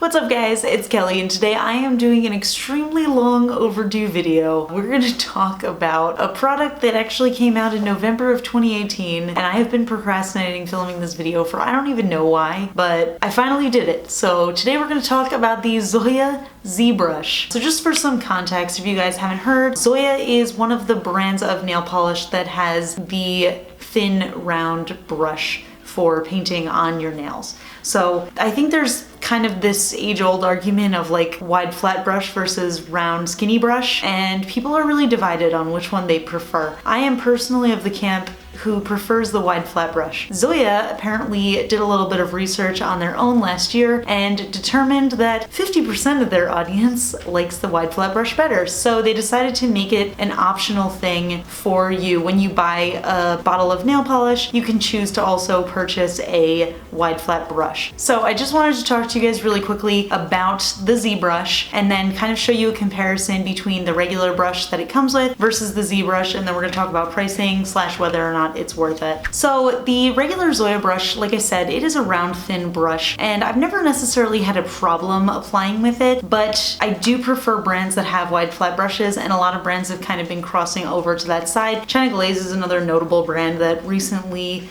What's up guys, it's Kelly and today I am doing an extremely long overdue video. We're going to talk about a product that actually came out in November of 2018 and I have been procrastinating filming this video for I don't even know why, but I finally did it. So today we're going to talk about the Zoya Z-Brush. So just for some context, if you guys haven't heard, Zoya is one of the brands of nail polish that has the thin round brush for painting on your nails. So I think there's kind of this age-old argument of like wide flat brush versus round skinny brush, and people are really divided on which one they prefer. I am personally of the camp who prefers the wide flat brush. Zoya apparently did a little bit of research on their own last year and determined that 50% of their audience likes the wide flat brush better. So they decided to make it an optional thing for you. When you buy a bottle of nail polish, you can choose to also purchase a wide flat brush. So I just wanted to talk to you guys really quickly about the Z-Brush and then kind of show you a comparison between the regular brush that it comes with versus the Z-Brush, and then we're gonna talk about pricing / whether or not it's worth it. So the regular Zoya brush, like I said, it is a round thin brush and I've never necessarily had a problem applying with it, but I do prefer brands that have wide flat brushes, and a lot of brands have kind of been crossing over to that side. China Glaze is another notable brand that recently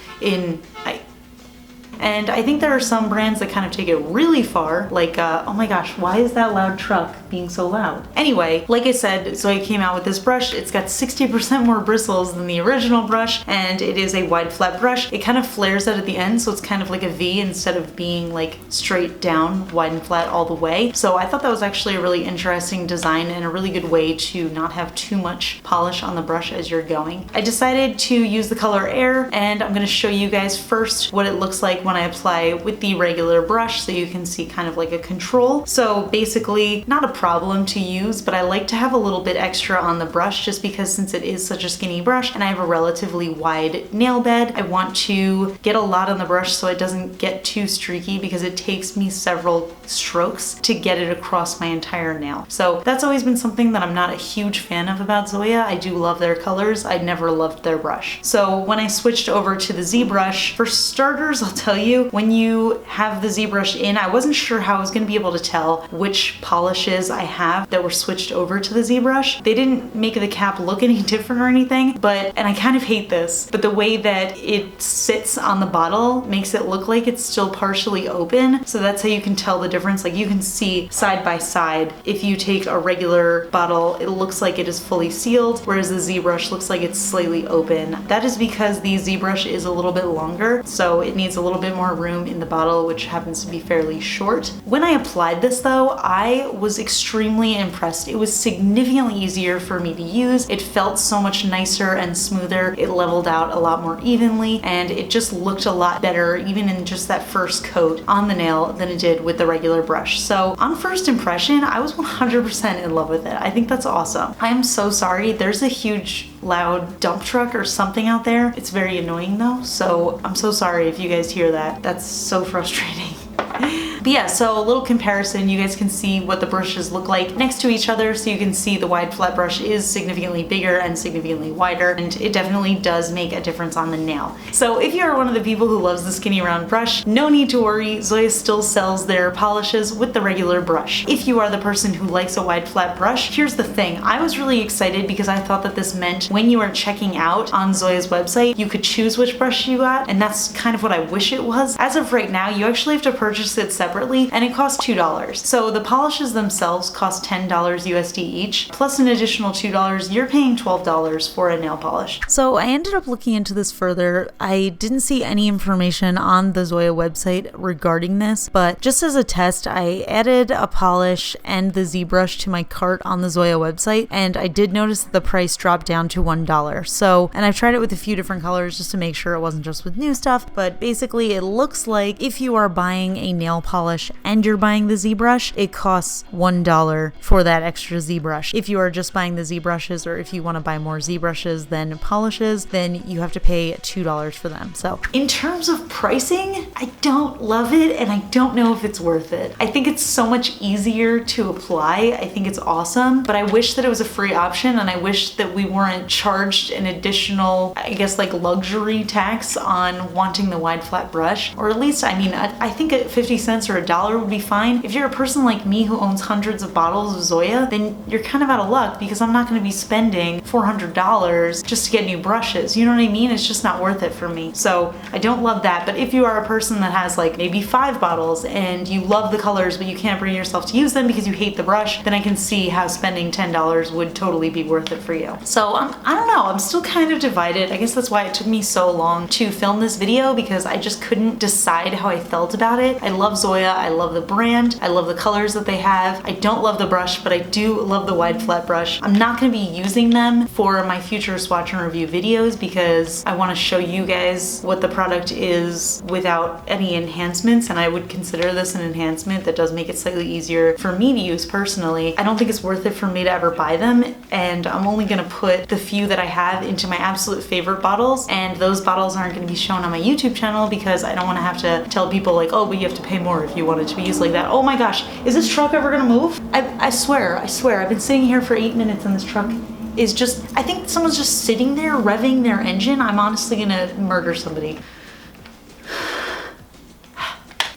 and I think there are some brands that kind of take it really far, like, oh my gosh, why is that loud truck being so loud? Anyway, like I said, Zoya came out with this brush. It's got 60% more bristles than the original brush, and it is a wide flat brush. It kind of flares out at the end, so it's kind of like a V instead of being like straight down, wide and flat all the way. So I thought that was actually a really interesting design and a really good way to not have too much polish on the brush as you're going. I decided to use the color Air, and I'm gonna show you guys first what it looks like when I apply with the regular brush so you can see kind of like a control. So basically, not a problem to use, but I like to have a little bit extra on the brush just because since it is such a skinny brush and I have a relatively wide nail bed, I want to get a lot on the brush so it doesn't get too streaky because it takes me several strokes to get it across my entire nail. So that's always been something that I'm not a huge fan of about Zoya. I do love their colors. I never loved their brush. So when I switched over to the Z-Brush, for starters, I'll tell you, when you have the Z-Brush in, I wasn't sure how I was going to be able to tell which polishes I have that were switched over to the Z-Brush. They didn't make the cap look any different or anything, and I kind of hate this, but the way that it sits on the bottle makes it look like it's still partially open. So that's how you can tell the difference. Like you can see side by side, if you take a regular bottle, it looks like it is fully sealed, whereas the Z-Brush looks like it's slightly open. That is because the Z-Brush is a little bit longer, so it needs a little bit more room in the bottle, which happens to be fairly short. When I applied this though, I was extremely impressed. It was significantly easier for me to use. It felt so much nicer and smoother. It leveled out a lot more evenly, and it just looked a lot better even in just that first coat on the nail than it did with the regular brush. So on first impression, I was 100% in love with it. I think that's awesome. I am so sorry. There's a huge loud dump truck or something out there. It's very annoying though, so I'm so sorry if you guys hear that. That's so frustrating. But yeah, so a little comparison, you guys can see what the brushes look like next to each other, so you can see the wide flat brush is significantly bigger and significantly wider, and it definitely does make a difference on the nail. So if you are one of the people who loves the skinny round brush, no need to worry, Zoya still sells their polishes with the regular brush. If you are the person who likes a wide flat brush, here's the thing, I was really excited because I thought that this meant when you are checking out on Zoya's website, you could choose which brush you got, and that's kind of what I wish it was. As of right now, you actually have to purchase it separately, and it costs $2. So the polishes themselves cost $10 USD each, plus an additional $2, you're paying $12 for a nail polish. So I ended up looking into this further. I didn't see any information on the Zoya website regarding this, but just as a test, I added a polish and the Z-Brush to my cart on the Zoya website, and I did notice that the price dropped down to $1. So, and I've tried it with a few different colors just to make sure it wasn't just with new stuff, but basically it looks like if you are buying a nail polish and you're buying the Z-Brush, it costs $1 for that extra Z-Brush. If you are just buying the Z-Brushes, or if you want to buy more Z-Brushes than polishes, then you have to pay $2 for them. So in terms of pricing, I don't love it and I don't know if it's worth it. I think it's so much easier to apply. I think it's awesome, but I wish that it was a free option, and I wish that we weren't charged an additional, I guess, like luxury tax on wanting the wide flat brush. Or at least, I mean, I think at 50 cents or or $1 would be fine. If you're a person like me who owns hundreds of bottles of Zoya, then you're kind of out of luck because I'm not going to be spending $400 just to get new brushes. You know what I mean? It's just not worth it for me. So I don't love that. But if you are a person that has like maybe 5 bottles and you love the colors but you can't bring yourself to use them because you hate the brush, then I can see how spending $10 would totally be worth it for you. So I don't know, I'm still kind of divided. I guess that's why it took me so long to film this video, because I just couldn't decide how I felt about it. I love Zoya, I love the brand, I love the colors that they have. I don't love the brush, but I do love the wide flat brush. I'm not going to be using them for my future swatch and review videos because I want to show you guys what the product is without any enhancements, and I would consider this an enhancement that does make it slightly easier for me to use personally. I don't think it's worth it for me to ever buy them, and I'm only going to put the few that I have into my absolute favorite bottles, and those bottles aren't going to be shown on my YouTube channel because I don't want to have to tell people like, oh, but you have to pay more if you want it to be used like that. Oh my gosh, is this truck ever gonna move? I swear, I've been sitting here for 8 minutes and this truck is just, I think someone's just sitting there revving their engine. I'm honestly gonna murder somebody.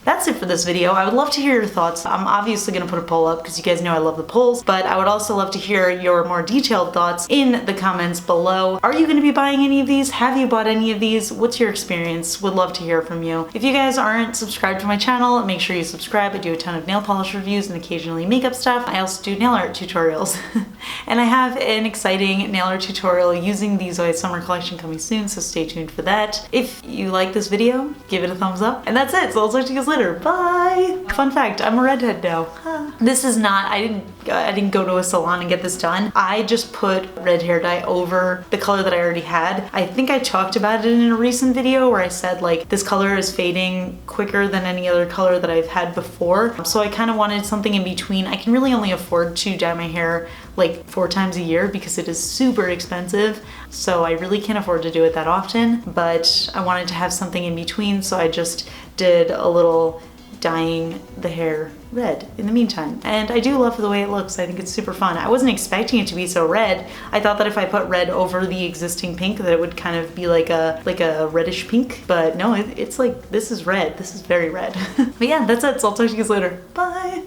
That's it for this video. I would love to hear your thoughts. I'm obviously gonna put a poll up because you guys know I love the polls, but I would also love to hear your more detailed thoughts in the comments below. Are you gonna be buying any of these? Have you bought any of these? What's your experience? Would love to hear from you. If you guys aren't subscribed to my channel, make sure you subscribe. I do a ton of nail polish reviews and occasionally makeup stuff. I also do nail art tutorials. And I have an exciting nail art tutorial using the Zoya Summer Collection coming soon, so stay tuned for that. If you like this video, give it a thumbs up. And that's it, so I'll talk to you guys later. Bye! Fun fact, I'm a redhead now. This is not, I didn't go to a salon and get this done. I just put red hair dye over the color that I already had. I think I talked about it in a recent video where I said like this color is fading quicker than any other color that I've had before. So I kind of wanted something in between. I can really only afford to dye my hair like 4 times a year because it is super expensive. So I really can't afford to do it that often, but I wanted to have something in between, so I just did a little dyeing the hair red in the meantime. And I do love the way it looks. I think it's super fun. I wasn't expecting it to be so red. I thought that if I put red over the existing pink that it would kind of be like a reddish pink, but no, it's like, this is red. This is very red. But yeah, that's it. So I'll talk to you guys later. Bye!